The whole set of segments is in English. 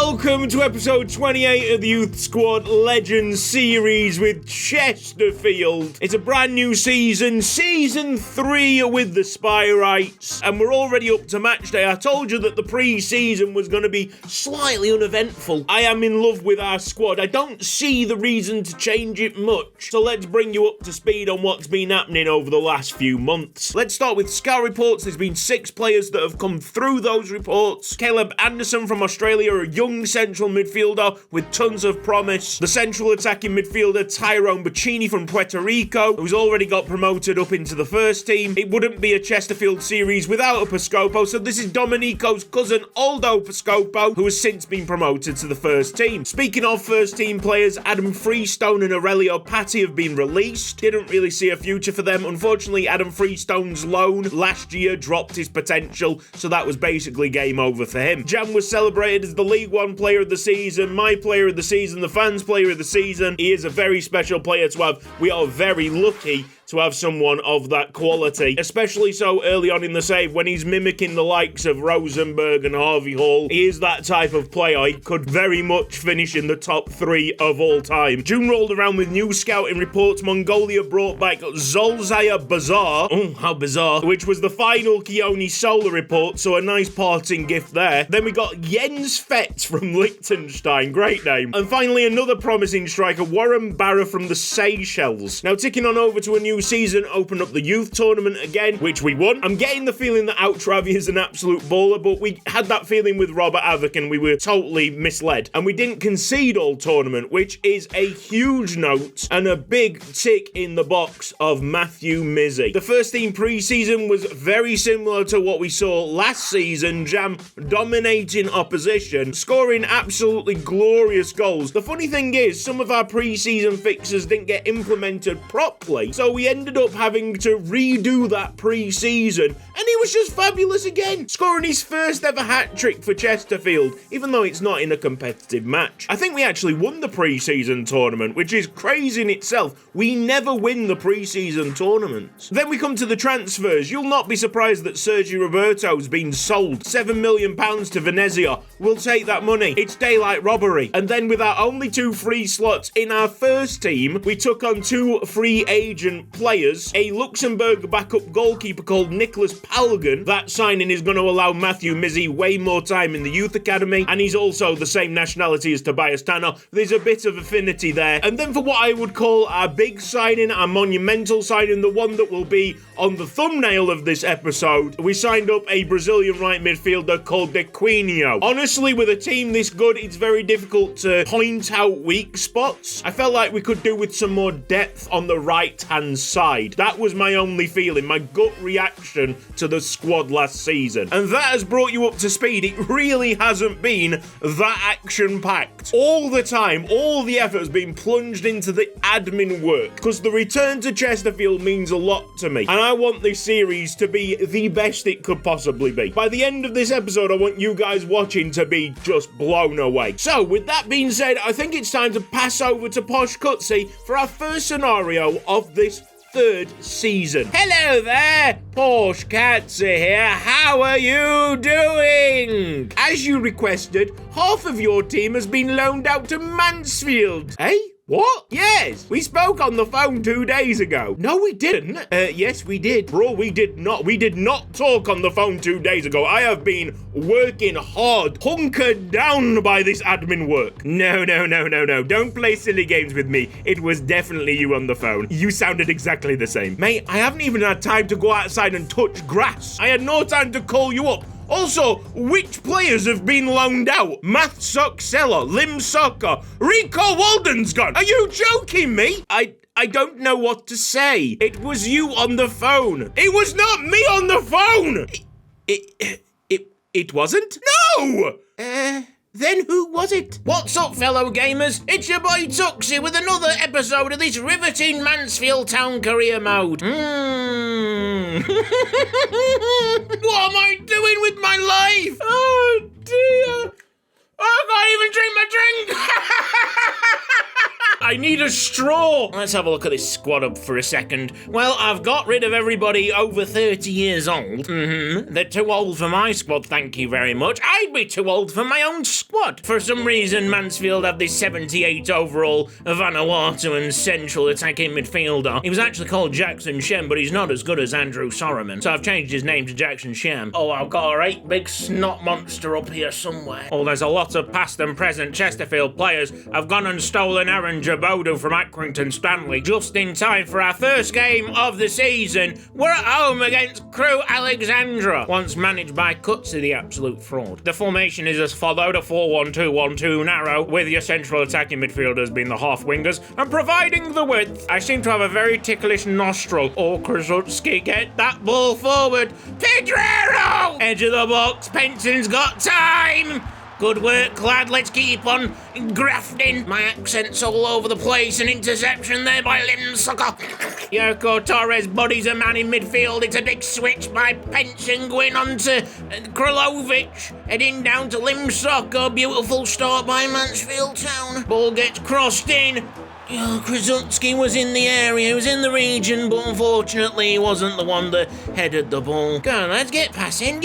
welcome to episode 28 of the Youth Squad Legends series with Chesterfield. It's a brand new season, season 3 with the Spyrites, and we're already up to match day. I told you that the pre-season was going to be slightly uneventful. I am in love with our squad. I don't see the reason to change it much, so let's bring you up to speed on what's been happening over the last few months. Let's start with scout reports. There's been 6 players that have come through those reports. Caleb Anderson from Australia, a young central midfielder with tons of promise. The central attacking midfielder Tyrone Bacchini from Puerto Rico, who's already got promoted up into the first team. It wouldn't be a Chesterfield series without a Piscopo, so this is Domenico's cousin Aldo Piscopo, who has since been promoted to the first team. Speaking of first team players, Adam Freestone and Aurelio Patti have been released. Didn't really see a future for them. Unfortunately, Adam Freestone's loan last year dropped his potential, so that was basically game over for him. Jam was celebrated as the League One player of the season, my player of the season, the fans' player of the season. He is a very special player to have. We are very lucky to have someone of that quality, especially so early on in the save when he's mimicking the likes of Rosenberg and Harvey Hall. He is that type of player. He could very much finish in the top 3 of all time. June rolled around with new scouting reports. Mongolia brought back Zolzaya Bazaar. Oh, how bizarre. Which was the final Keone Solar report, so a nice parting gift there. Then we got Jens Fetz from Liechtenstein. Great name. And finally, another promising striker, Warren Barra from the Seychelles. Now, ticking on over to a new season, opened up the youth tournament again, which we won. I'm getting the feeling that Outravi is an absolute baller, but we had that feeling with Robert Avik and we were totally misled. And we didn't concede all tournament, which is a huge note and a big tick in the box of Matthew Mizzy. The first team pre-season was very similar to what we saw last season. Jam dominating opposition, scoring absolutely glorious goals. The funny thing is, some of our pre-season fixtures didn't get implemented properly, so we ended up having to redo that pre-season, and he was just fabulous again, scoring his first ever hat-trick for Chesterfield, even though it's not in a competitive match. I think we actually won the pre-season tournament, which is crazy in itself. We never win the pre-season tournaments. Then we come to the transfers. You'll not be surprised that Sergio Roberto's been sold. £7 million to Venezia. We'll take that money. It's daylight robbery. And then with our only 2 free slots in our first team, we took on 2 free agent players, a Luxembourg backup goalkeeper called Nicholas Palgan. That signing is going to allow Matthew Mizzy way more time in the youth academy, and he's also the same nationality as Tobias Tanner. There's a bit of affinity there. And then for what I would call our big signing, our monumental signing, the one that will be on the thumbnail of this episode, we signed up a Brazilian right midfielder called De Quinio. Honestly, with a team this good, it's very difficult to point out weak spots. I felt like we could do with some more depth on the right-hand side. That was my only feeling, my gut reaction to the squad last season. And that has brought you up to speed. It really hasn't been that action-packed. All the time, all the effort has been plunged into the admin work, because the return to Chesterfield means a lot to me, and I want this series to be the best it could possibly be. By the end of this episode, I want you guys watching to be just blown away. So, with that being said, I think it's time to pass over to Posh Cutsy for our first scenario of this 3rd season. Hello there, Posh Cutsy here. How are you doing? As you requested, half of your team has been loaned out to Mansfield. Eh? What? Yes, we spoke on the phone 2 days ago. No, we didn't. Yes, we did. Bro, we did not. We did not talk on the phone 2 days ago. I have been working hard, hunkered down by this admin work. No. Don't play silly games with me. It was definitely you on the phone. You sounded exactly the same. Mate, I haven't even had time to go outside and touch grass. I had no time to call you up. Also, which players have been loaned out? Math Soxella, Lim Soccer, Rico Walden's gone. Are you joking me? I don't know what to say. It was you on the phone. It was not me on the phone. It wasn't? No! Then who was it? What's up, fellow gamers? It's your boy Tuxie with another episode of this riveting Mansfield Town career mode. What am I doing with my life? Oh, dear. I can't even drink my drink. I need a straw. Let's have a look at this squad up for a second. Well, I've got rid of everybody over 30 years old. They're too old for my squad, thank you very much. I'd be too old for my own squad. For some reason, Mansfield have this 78 overall Vanuatu and central attacking midfielder. He was actually called Jackson Shem, but he's not as good as Andrew Sorroman, so I've changed his name to Jackson Shem. Oh, I've got a right big snot monster up here somewhere. Oh, there's a lot of past and present Chesterfield players. I've gone and stolen Aaron Jabodo from Accrington Stanley just in time for our first game of the season. We're at home against Crew Alexandra, once managed by Cutsy, the absolute fraud. The formation is as followed: a 4-1-2-1-2 narrow, with your central attacking midfielders being the half wingers and providing the width. I seem to have a very ticklish nostril. Oh, Krasutsky, get that ball forward. Pedrero! Edge of the box, Penson's got time. Good work, lad. Let's keep on grafting. My accent's all over the place. An interception there by Limsucker. Yurko Torres bodies a man in midfield. It's a big switch by Penson going on to Kralovic. Heading down to Limsucker. Beautiful start by Mansfield Town. Ball gets crossed in. Krasutsky was in the area, he was in the region, but unfortunately he wasn't the one that headed the ball. Go on, lads, get passing.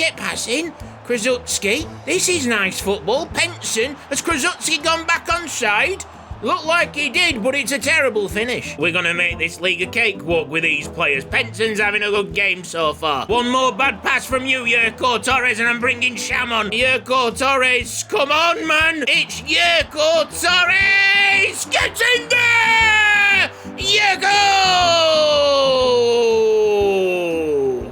Krasutsky, this is nice football. Penson, has Krasutsky gone back onside? Looked like he did, but it's a terrible finish. We're going to make this league a cakewalk with these players. Penson's having a good game so far. One more bad pass from you, Yurko Torres, and I'm bringing Sham on. Yurko Torres, come on, man. It's Yurko Torres. Get in there! Yurko!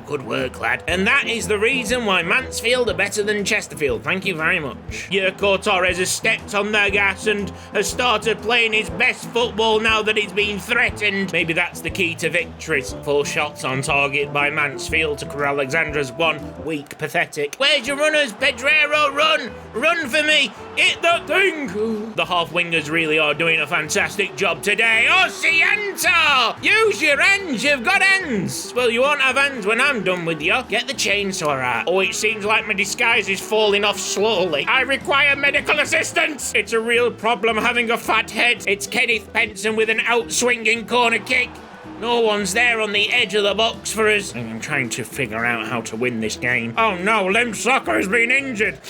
Good work, lad. And that is the reason why Mansfield are better than Chesterfield. Thank you very much. Yurko Torres has stepped on their gas and has started playing his best football now that he's been threatened. Maybe that's the key to victories. 4 shots on target by Mansfield to Crew Alexandra's 1. Weak, pathetic. Where's your runners? Pedrero, run! Run for me! Hit the thing! Ooh. The half-wingers really are doing a fantastic job today. Osianto! Use your hands, you've got hands! Well, you won't have hands when I'm done with you. Get the chainsaw out. Oh, it seems like my disguise is falling off slowly. I require medical assistance! It's a real problem having a fat head. It's Kenneth Penson with an out-swinging corner kick. No one's there on the edge of the box for us. I'm trying to figure out how to win this game. Oh no, Limsucker has been injured.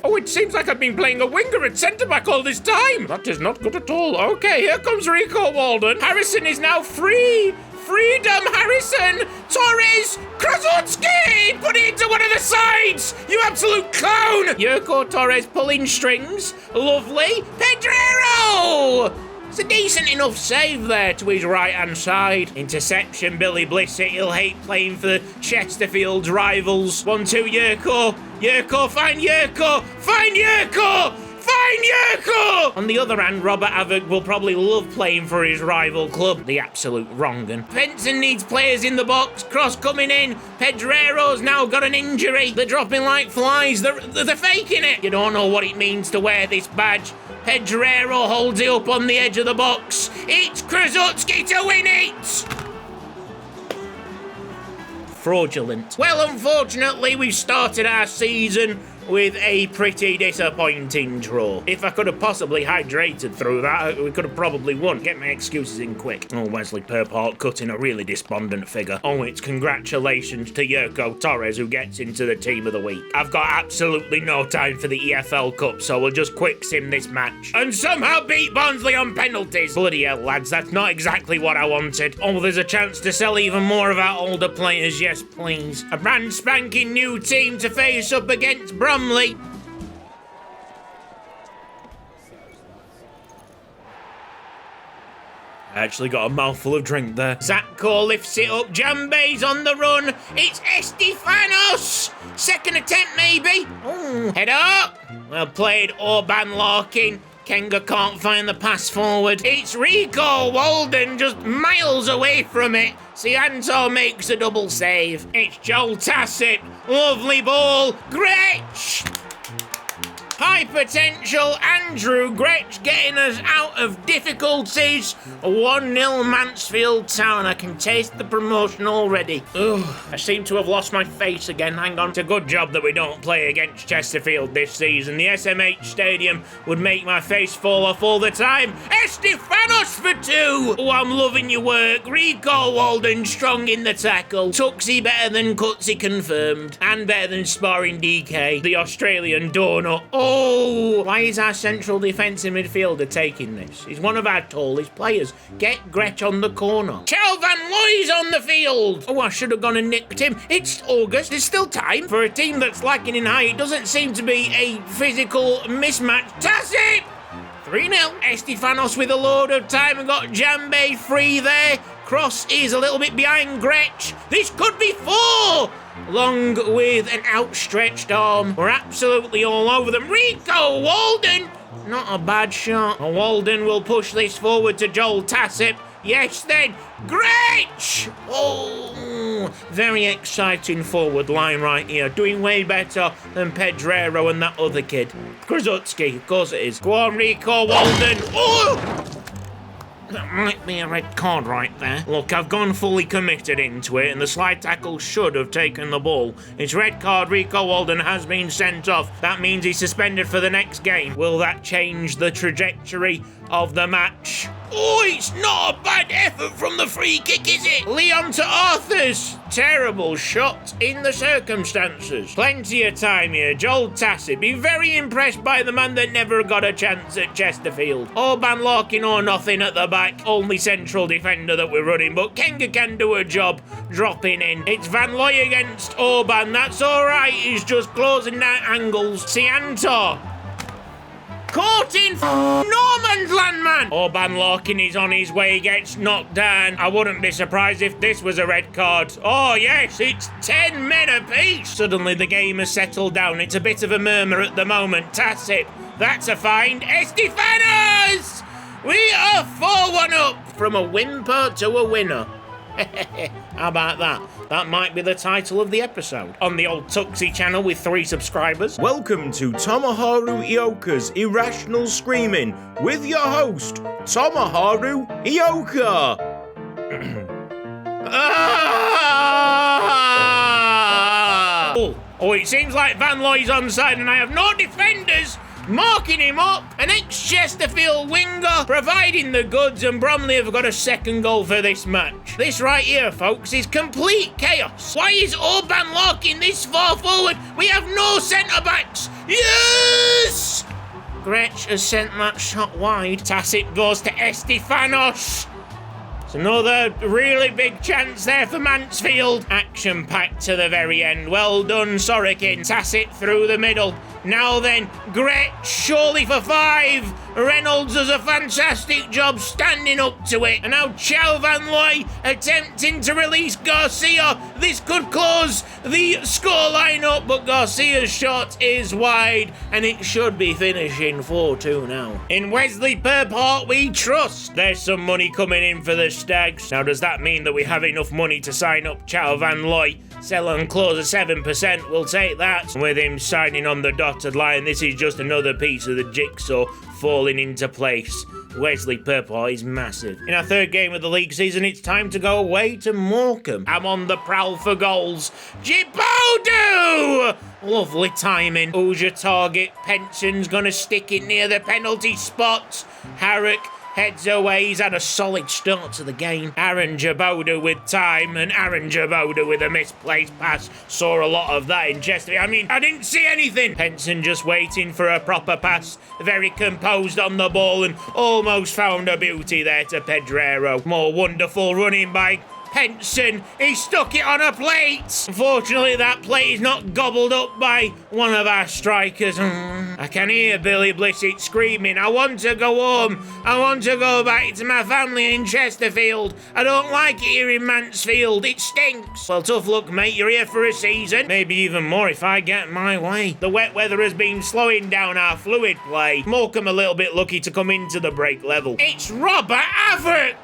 Oh, it seems like I've been playing a winger at centre-back all this time. That is not good at all. Okay, here comes Rico Walden. Harrison is now free. Freedom, Harrison! Torres! Krasutsky! Put it into one of the sides! You absolute clown! Yurko Torres pulling strings. Lovely. Pedrero! It's a decent enough save there to his right-hand side. Interception, Billy Blissett. He'll hate playing for Chesterfield's rivals. 1-2, Yurko. Yurko, find Yurko! Find Yurko! Find Yurko! On the other hand, Robert Havok will probably love playing for his rival club. The absolute wrong un. Penson needs players in the box. Cross coming in. Pedrero's now got an injury. They're dropping like flies. They're faking it. You don't know what it means to wear this badge. Pedrero holds it up on the edge of the box. It's Krasutsky to win it! Fraudulent. Well, unfortunately, we've started our season with a pretty disappointing draw. If I could have possibly hydrated through that, we could have probably won. Get my excuses in quick. Oh, Wesley Purport cutting a really despondent figure. Oh, it's congratulations to Yurko Torres who gets into the team of the week. I've got absolutely no time for the EFL Cup, so we'll just quick sim this match. And somehow beat Barnsley on penalties. Bloody hell, lads, that's not exactly what I wanted. Oh, there's a chance to sell even more of our older players, yes please. A brand spanking new team to face up against Bromley. I actually got a mouthful of drink there. Zatko lifts it up. Jambe's on the run. It's Estefanos. Second attempt, maybe. Oh, head up. Well played, Orban Larkin. Kenga can't find the pass forward. It's Rico Walden just miles away from it. Sianto makes a double save. It's Joel Tassett. Lovely ball. Gretsch. High potential Andrew Gretsch getting us out of difficulties. 1-0 Mansfield Town. I can taste the promotion already. Ugh, I seem to have lost my face again. Hang on. It's a good job that we don't play against Chesterfield this season. The SMH Stadium would make my face fall off all the time. Estefanos for 2. Oh, I'm loving your work. Rico Walden strong in the tackle. Tuxie better than Cutsy confirmed. And better than sparring DK, the Australian donut. Oh, why is our central defensive midfielder taking this? He's one of our tallest players. Get Gretch on the corner. Charles Van Looy's on the field. Oh, I should have gone and nicked him. It's August. There's still time. For a team that's lacking in height, it doesn't seem to be a physical mismatch. Tassip! 3-0. Estefanos with a load of time and got Jambe free there. Cross is a little bit behind Gretch. This could be 4! Long with an outstretched arm. We're absolutely all over them. Rico Walden! Not a bad shot. Walden will push this forward to Joel Tassip. Yes, then. Gretch! Oh, very exciting forward line right here. Doing way better than Pedrero and that other kid. Krasutsky, of course it is. Go on, Rico Walden. Oh! That might be a red card right there. Look, I've gone fully committed into it, and the slide tackle should have taken the ball. It's red card. Rico Walden has been sent off. That means he's suspended for the next game. Will that change the trajectory of the match? Oh, it's not a bad effort from the free kick, is it? Leon to Arthurs. Terrible shot in the circumstances. Plenty of time here. Joel Tassip. Be very impressed by the man that never got a chance at Chesterfield. Orban Larkin or nothing at the back. Only central defender that we're running, but Kenga can do a job dropping in. It's Van Looy against Orban. That's all right. He's just closing down angles. Siantor. Caught in Norman's land, man! Orban Larkin is on his way, gets knocked down. I wouldn't be surprised if this was a red card. Oh, yes, it's 10 men apiece. Suddenly the game has settled down. It's a bit of a murmur at the moment. Tassip, that's a find. Estefanos! We are 4-1 up. From a whimper to a winner. How about that? That might be the title of the episode. On the old Tuxie channel with 3 subscribers. Welcome to Tomoharu Ioka's Irrational Screaming with your host, Tomoharu Ioka. Oh, it seems like Van Looy's onside and I have no defenders. Marking him up, an ex-Chesterfield winger, providing the goods, and Bromley have got a second goal for this match. This right here, folks, is complete chaos. Why is Orban Larkin this far forward? We have no centre-backs. Yes! Gretch has sent that shot wide. Tassip goes to Estefanos. It's another really big chance there for Mansfield. Action-packed to the very end. Well done, Sorokin. Tassip through the middle. Now then, Gretch, surely for 5. Reynolds does a fantastic job standing up to it. And now Chow Van Looy attempting to release Garcia. This could close the scoreline up, but Garcia's shot is wide, and it should be finishing 4-2 now. In Wesley Purport we trust. There's some money coming in for the Stags. Now, does that mean that we have enough money to sign up Chow Van Looy? Sell and close at 7%, we'll take that. With him signing on the dotted line, this is just another piece of the jigsaw falling into place. Wesley Purport is massive. In our 3rd game of the league season, it's time to go away to Morecambe. I'm on the prowl for goals. Djibouti! Lovely timing. Who's your target? Penson's gonna stick it near the penalty spot. Harrick heads away. He's had a solid start to the game. Aaron Djibouti with time, and Aaron Djibouti with a misplaced pass. Saw a lot of that in Chesterfield. I mean, I didn't see anything. Penson just waiting for a proper pass. Very composed on the ball and almost found a beauty there to Pedrero. More wonderful running by Penson. He stuck it on a plate. Unfortunately, that plate is not gobbled up by one of our strikers. I can hear Billy Blissett screaming, I want to go home. I want to go back to my family in Chesterfield. I don't like it here in Mansfield. It stinks. Well, tough luck, mate. You're here for a season. Maybe even more if I get my way. The wet weather has been slowing down our fluid play. Morecambe a little bit lucky to come into the break level. It's Robert Havoc.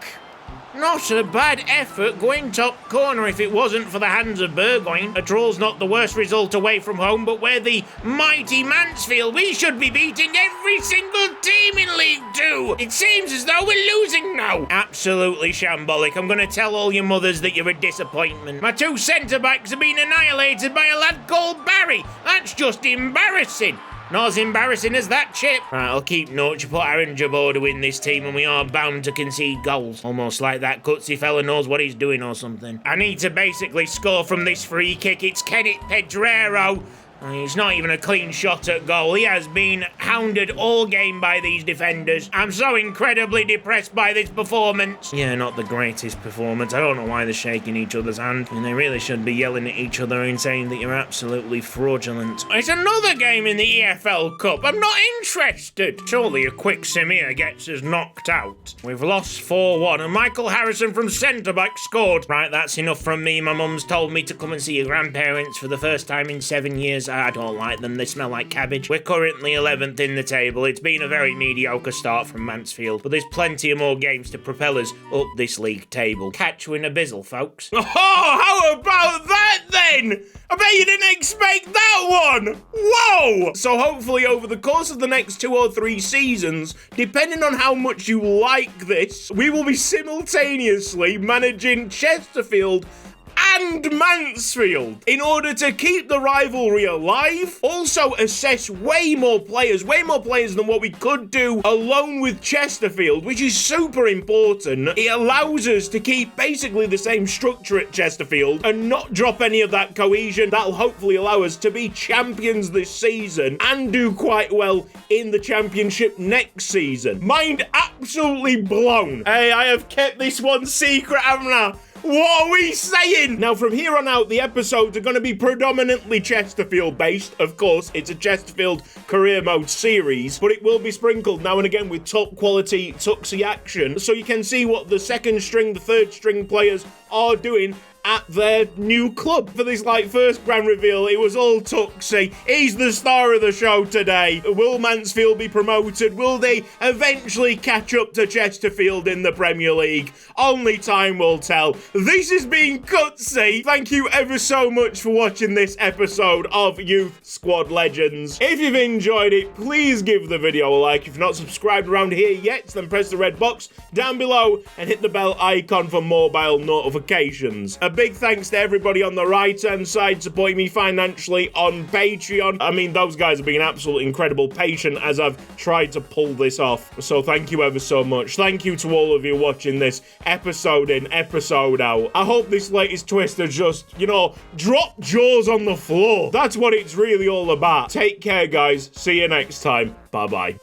Not a bad effort going top corner if it wasn't for the hands of Burgoyne. A draw's not the worst result away from home, but we're the mighty Mansfield. We should be beating every single team in League 2. It seems as though we're losing now. Absolutely shambolic. I'm going to tell all your mothers that you're a disappointment. My 2 centre-backs have been annihilated by a lad called Barry. That's just embarrassing. Not as embarrassing as that, Chip. Right, I'll keep note. You put Aaron Jabot to win this team and we are bound to concede goals. Almost like that gutsy fella knows what he's doing or something. I need to basically score from this free kick. It's Kenneth Pedrero. He's not even a clean shot at goal. He has been hounded all game by these defenders. I'm so incredibly depressed by this performance. Yeah, not the greatest performance. I don't know why they're shaking each other's hand. I mean, they really should be yelling at each other and saying that you're absolutely fraudulent. It's another game in the EFL Cup. I'm not interested. Surely a quick sim here gets us knocked out. We've lost 4-1 and Michael Harrison from centre-back scored. Right, that's enough from me. My mum's told me to come and see your grandparents for the first time in 7 years. I don't like them. They smell like cabbage. We're currently 11th in the table. It's been a very mediocre start from Mansfield, but there's plenty of more games to propel us up this league table. Catch you in a bizzle, folks. Oh, how about that then? I bet you didn't expect that one. Whoa! So hopefully over the course of the next 2 or 3 seasons, depending on how much you like this, we will be simultaneously managing Chesterfield and Mansfield in order to keep the rivalry alive. Also assess way more players than what we could do alone with Chesterfield, which is super important. It allows us to keep basically the same structure at Chesterfield and not drop any of that cohesion. That'll hopefully allow us to be champions this season and do quite well in the championship next season. Mind absolutely blown. Hey, I have kept this one secret, haven't I? What are we saying? Now, from here on out, the episodes are going to be predominantly Chesterfield-based. Of course, it's a Chesterfield career mode series, but it will be sprinkled now and again with top-quality tuxie action, so you can see what the second string, the third string players are doing at their new club. For this, first grand reveal, it was all Tuxie. He's the star of the show today. Will Mansfield be promoted? Will they eventually catch up to Chesterfield in the Premier League? Only time will tell. This has been Cutsy. Thank you ever so much for watching this episode of Youth Squad Legends. If you've enjoyed it, please give the video a like. If you're not subscribed around here yet, then press the red box down below and hit the bell icon for mobile notifications. A big thanks to everybody on the right-hand side supporting me financially on Patreon. I mean, those guys have been absolutely incredible, patient as I've tried to pull this off. So thank you ever so much. Thank you to all of you watching this episode in, episode out. I hope this latest twist has just, drop jaws on the floor. That's what it's really all about. Take care, guys. See you next time. Bye-bye.